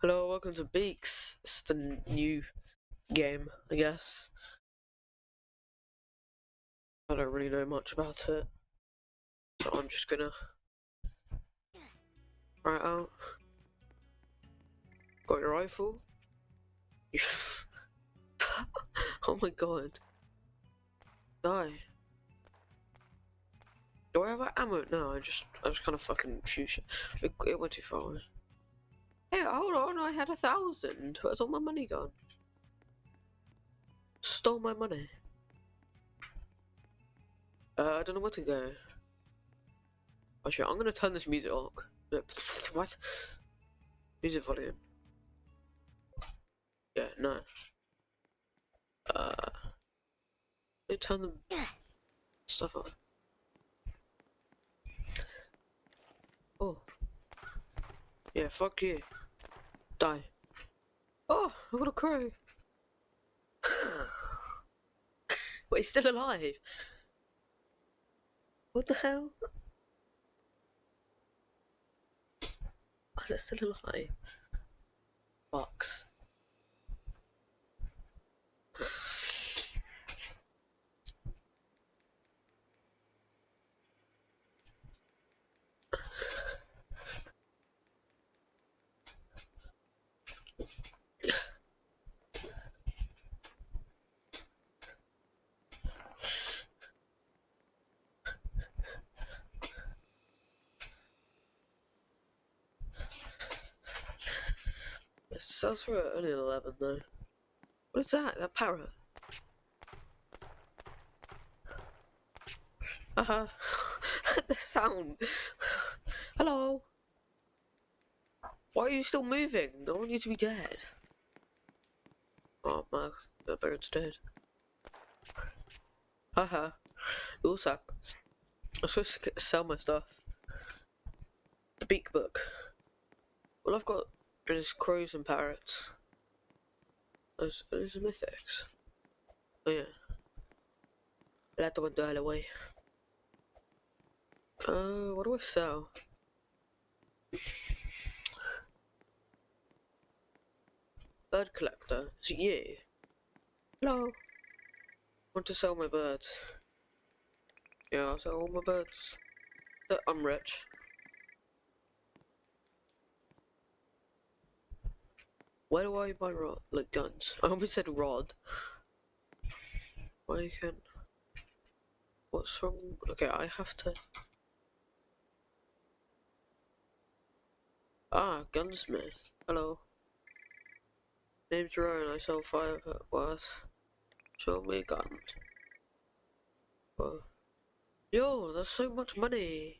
Hello, welcome to Beaks. It's the new game, I guess. I don't really know much about it, so I'm just gonna try it out. Got your rifle? Oh my god. Die. Do I have ammo? No, I just kind of fucking shoot it. It went too far away. Hey, hold on, I had 1,000. Where's all my money gone? Stole my money. I don't know where to go. Actually, I'm gonna turn this music on. What? Music volume. Yeah, no. Let me turn the stuff on. Oh. Yeah, fuck you. Die. Oh, I got a crow. Wait, he's still alive. What the hell? Why is it still alive? Bucks. It sounds like only 11 though. What is that? That parrot? Haha. The sound. Hello. Why are you still moving? I want you to be dead. Oh man, the bird's dead. Haha. You all suck. I'm supposed to sell my stuff. The beak book. All I've got is crows and parrots. Those are mythics. Oh yeah. Let the one die away. What do I sell? Bird collector. Is it you? Hello. Want to sell my birds? Yeah, I'll sell all my birds. I'm rich. Where do I buy like guns? I almost said rod. Why can't? What's wrong? Okay, I have to. Ah, gunsmith. Hello. Name's Ryan. I sell fireworks. Show me a gun. Whoa. Yo, that's so much money.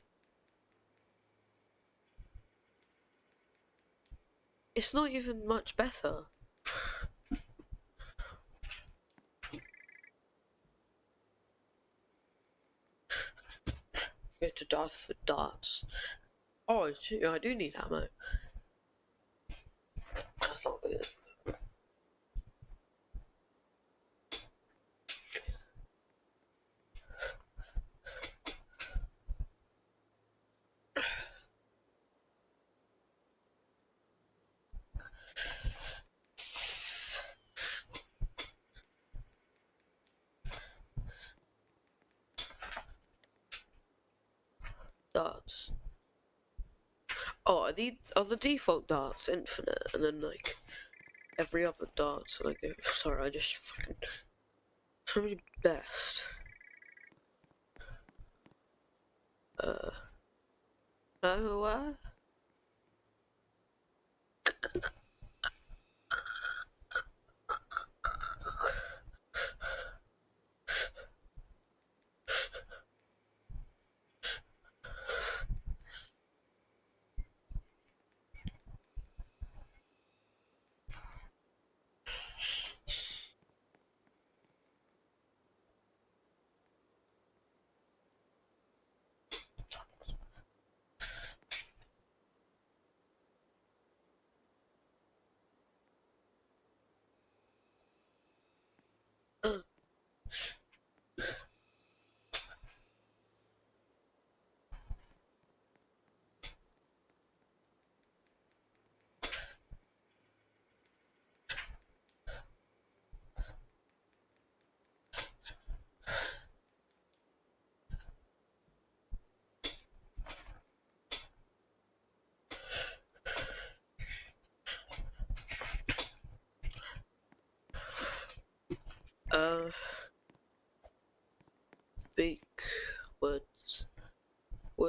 It's not even much better. Go to darts for darts. Oh, yeah, I do need ammo. That's not good. Darts. Oh, are the default darts infinite, and then like every other dart's like sorry, I just fucking probably best. No,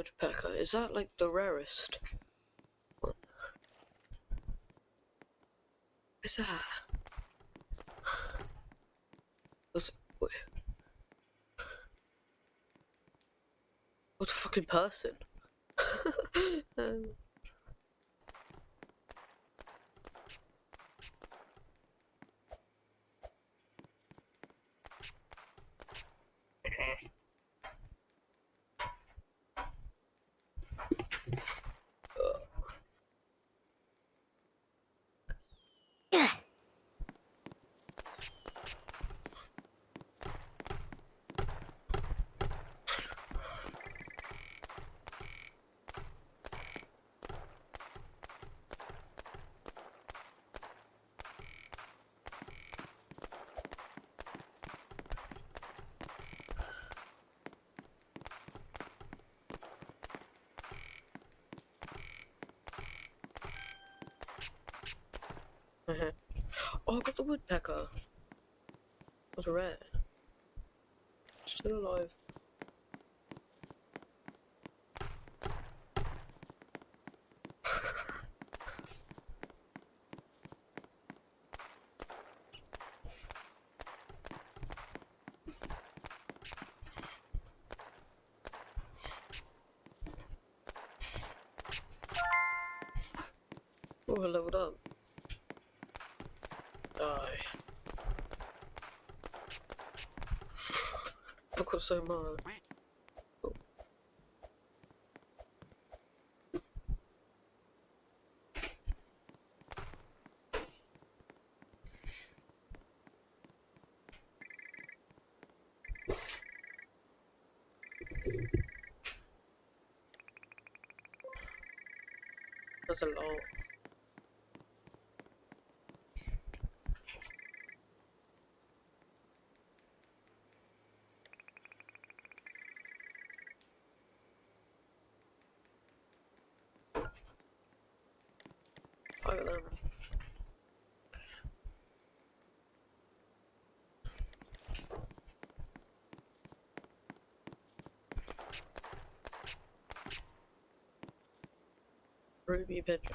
woodpecker. Is that like the rarest? What is that? What's, what's a fucking person? um, oh, I got the woodpecker. Was rare. Still alive. Oh, I leveled up. Die. I got so much. Oh. That's a lot. Five of them. Ruby picture.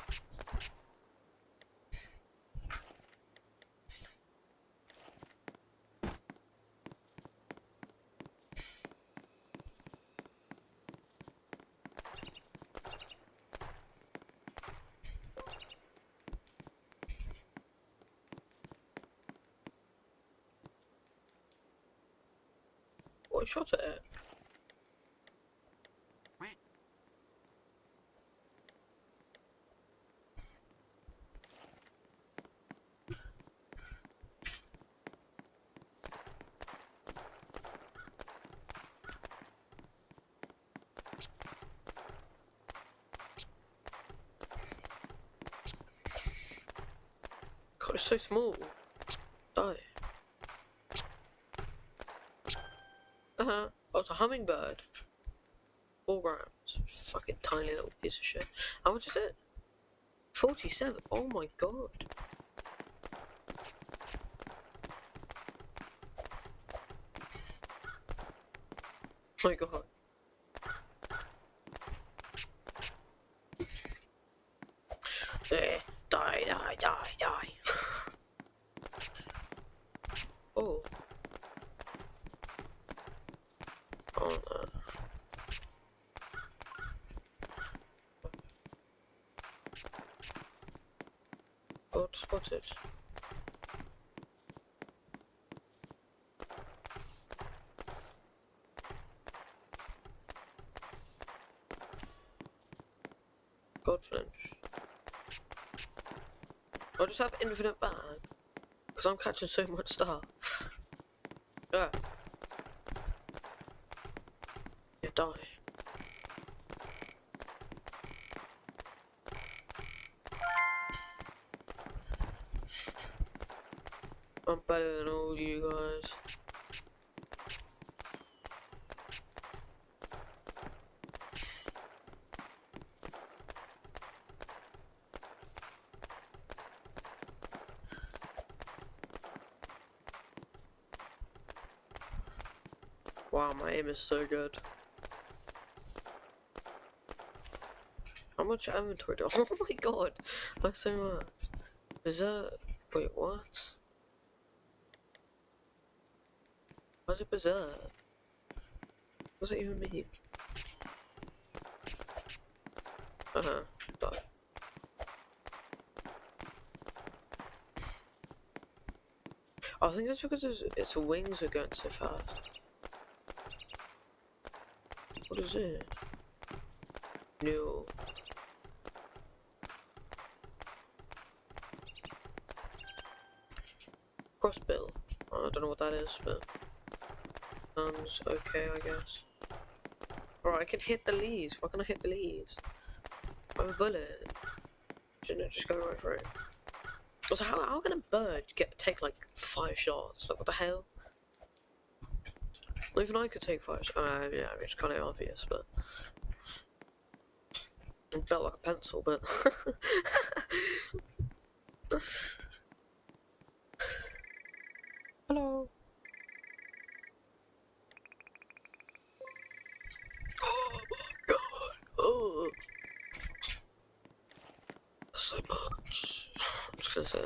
What shot at it? God, it's so small. Die. Oh, it's a hummingbird. 4 grams. Fucking tiny little piece of shit. How much is it? 47. Oh my god. Oh my god. There. Die, die, die, die. Oh. Oh no. God spotted. God flinch. I just have infinite bag. Because I'm catching so much stuff. Yeah. You die. I'm better than all you guys. Wow, my aim is so good. much inventory do I? Oh my god, that's so much. Is that... Wait, what? What's it berserk? What does it even mean? Die. I think that's because its wings are going so fast. What is it? New. Crossbill. I don't know what that is, but sounds okay, I guess. Alright, I can hit the leaves. Why can't I hit the leaves? I have a bullet. Shouldn't it just go right through? Also, how can a bird take like 5 shots? Like, what the hell? Well, even I could take 5 shots. Yeah, I mean, it's kind of obvious, but it felt like a pencil, but hello. Oh my god. Oh. So much. I'm just gonna say.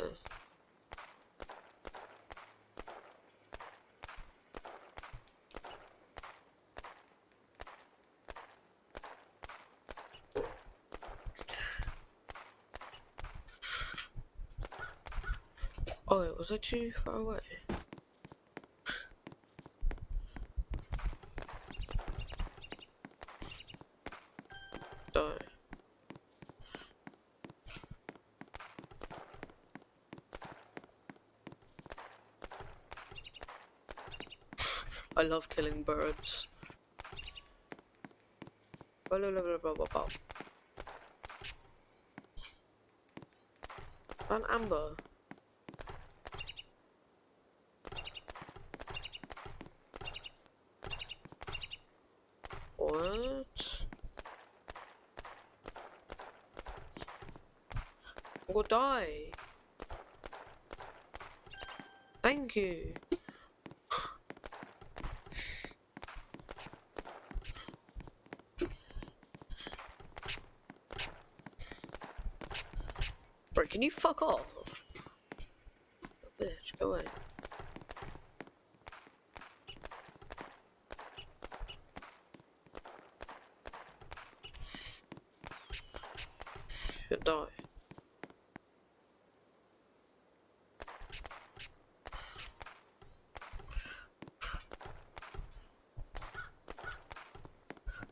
Oh, was I too far away? Die. I love killing birds. An amber. What? I'm gonna die. Thank you. Bro, can you fuck off? Bitch, go away. You'll die.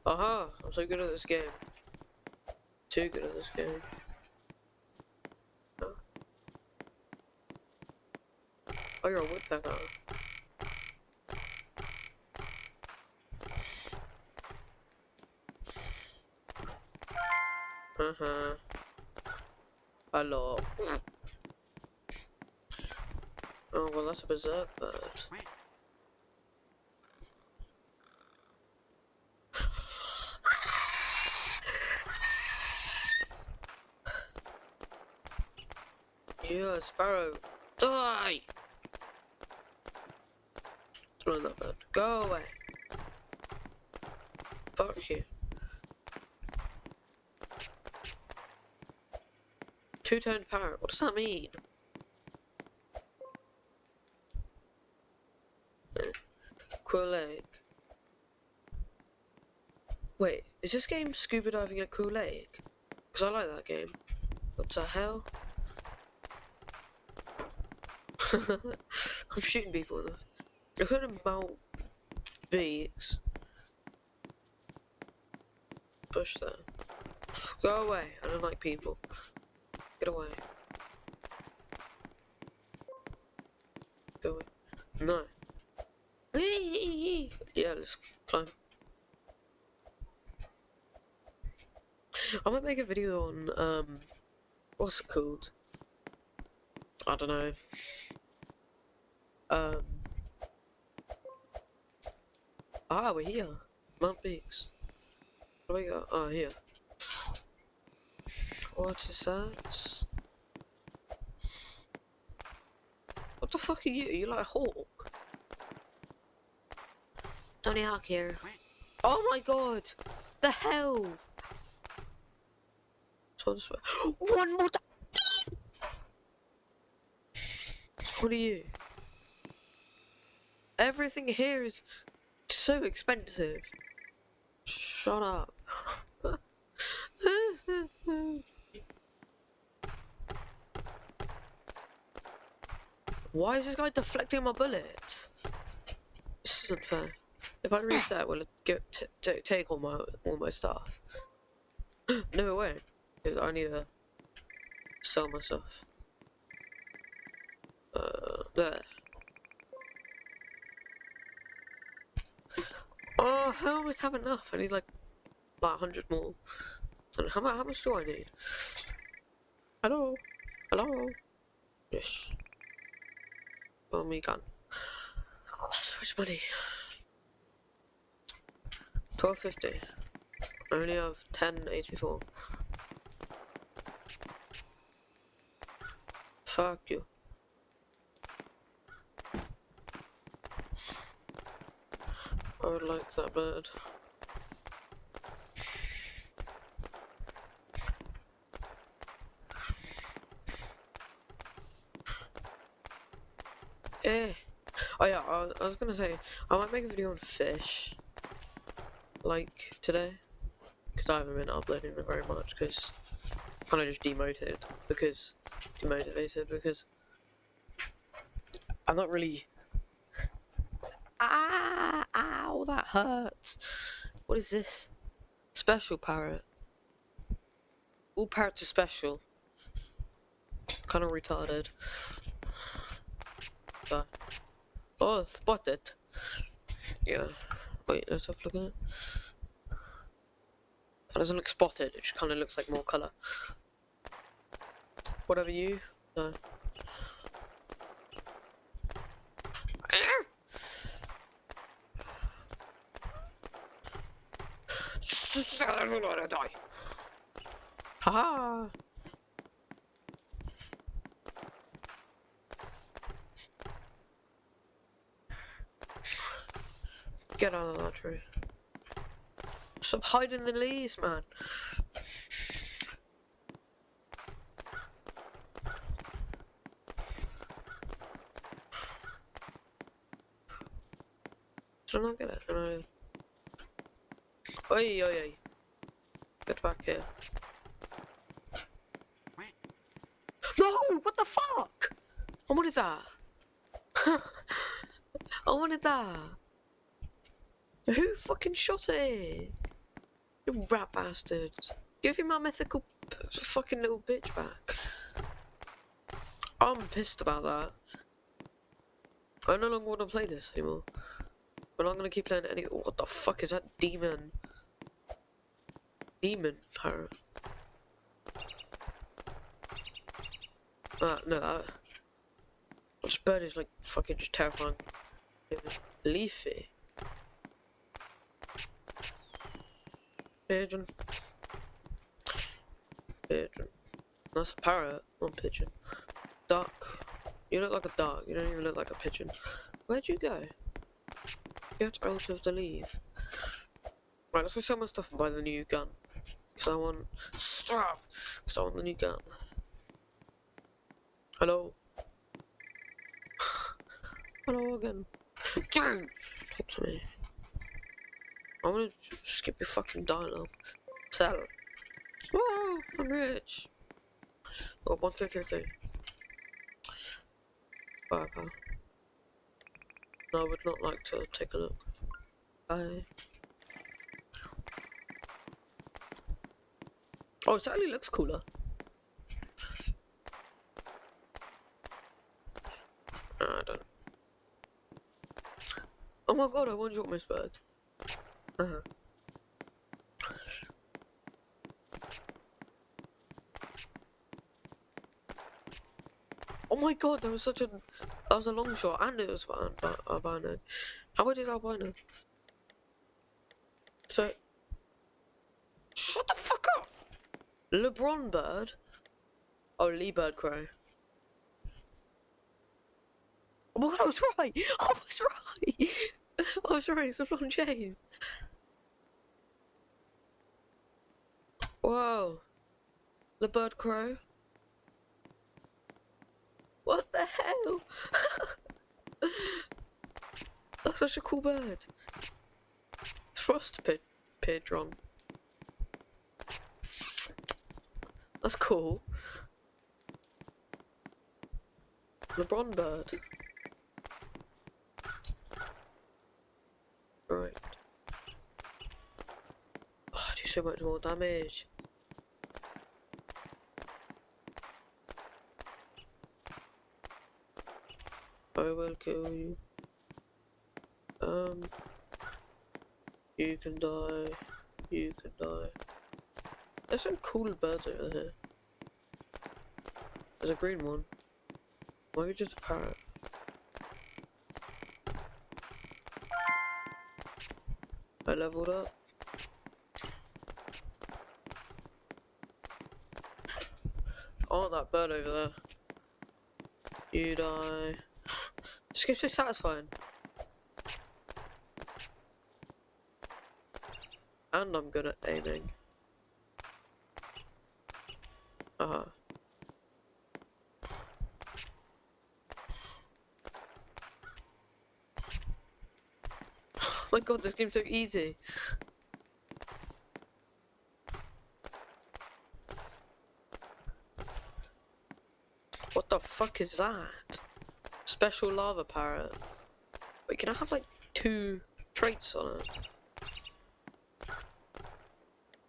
Aha! I'm so good at this game. Too good at this game. Oh, oh, you're a woodpecker. Hello. Oh, well, that's a berserk bird. Yeah, sparrow. Die! Throw that bird. Go away. Fuck you. Two-toned parrot. What does that mean? Quill Lake. Wait, is this game scuba diving at Cool Lake? Because I like that game. What the hell? I'm shooting people in this. I couldn't mount Beaks. Push there. Go away. I don't like people. Get away. Go away. No. Yeah, let's climb. I might make a video on, what's it called? I don't know. We're here. Mount Beaks. What do we got? Oh, here. What is that? What the fuck are you? Are you like a hawk? Tony Hawk here. Oh my god! The hell! So this way. One more time! What are you? Everything here is so expensive. Shut up. Why is this guy deflecting my bullets? This isn't fair. If I reset, will it take all my stuff? No way. I need to sell my stuff. There. Oh, I always have enough. I need like 100 more. So how much do I need? Hello? Hello? Yes. Oh, me gun. So much money. 1250. I only have 1084. Fuck you. I would like that bird. Eh. Oh yeah, I was gonna say, I might make a video on fish. Like, today. Because I haven't been uploading it very much, because kind of just demotivated, because I'm not really... Ah! Ow, that hurts! What is this? Special parrot. All parrots are special. Kind of retarded. So. Oh, spotted! Yeah. Wait, let's have a look at it. That doesn't look spotted, it just kind of looks like more colour. Whatever you... No. I'm gonna die. Haha! Get out of that tree. Stop hiding the leaves, man. Did I not get it? No. Oi, oi, oi. Get back here. No! What the fuck? I wanted that. I wanted that. Who fucking shot it? You rat bastards. Give me my mythical fucking little bitch back. I'm pissed about that. I no longer want to play this anymore. We're not gonna keep playing any. What the fuck is that demon? Demon parrot. No, that. This bird is like fucking just terrifying. Leafy. Pigeon. Pigeon. That's a parrot, not a pigeon. Duck. You look like a duck, you don't even look like a pigeon. Where'd you go? Get out of the leaf. Right, let's go sell my stuff and buy the new gun. Because I want... Stop! Because I want the new gun. Hello? Hello again. Talk to me. I want to skip your fucking dialogue. Sell. Whoa, I'm rich. Oh, 1333. Firepower. No, I would not like to take a look. Bye. Oh, it actually looks cooler. I don't. Oh my god, I want to miss bird. Oh my god, that was such a... That was a long shot, and it was albino. How much is albino? So... Shut the fuck up! LeBron bird? Oh, Lee bird crow. Oh my god, I was right! I was right! I was right, it's LeBron James. Whoa. The bird crow. What the hell? That's such a cool bird. Frost pigeon. That's cool. LeBron bird. Right. Oh, I do so much more damage. I will kill you. You can die. You can die. There's some cool birds over here. There's a green one. Maybe just a parrot. I leveled up. Oh, that bird over there. You die. This game's so satisfying. And I'm good at aiming. Oh my god, this game's so easy. What the fuck is that? Special lava parrot. Wait, can I have like 2 traits on it?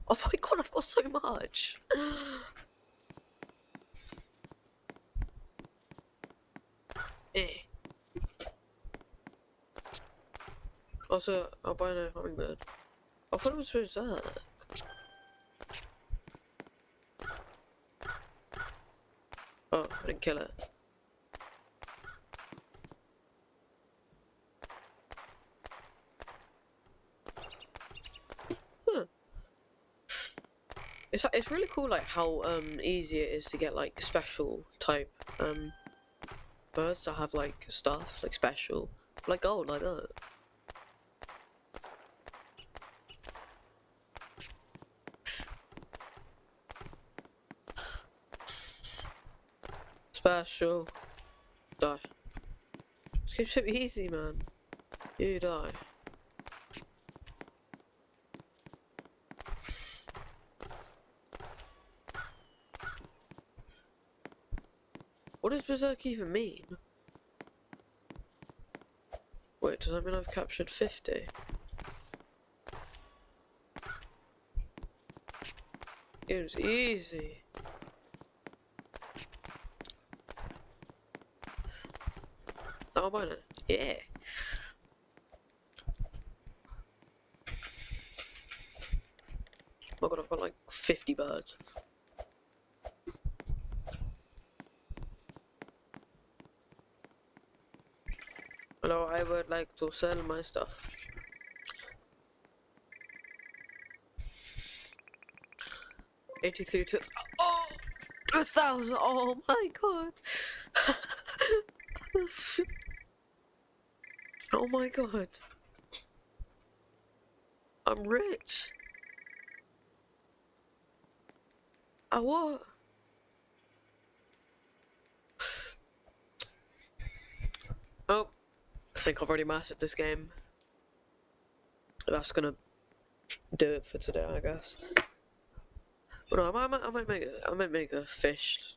Oh my god, I've got so much! Eh. Also, albino hummingbird. I thought it was berserk. Oh, I didn't kill it. Huh. It's really cool, like how easy it is to get like special type birds that have like stuff like special, like gold, like that. Special. Die. This game's so easy, man. You die. What does berserk even mean? Wait, does that mean I've captured 50? It was easy. Oh, mine it. Yeah. Oh my god, I've got like 50 birds. Hello, I would like to sell my stuff. $83 to 1,000. Oh my god. Oh my god. I'm rich. What? Oh, I think I've already mastered this game. That's gonna do it for today, I guess. But no, I might make a fish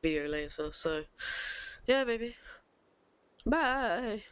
video later. So yeah, maybe. Bye.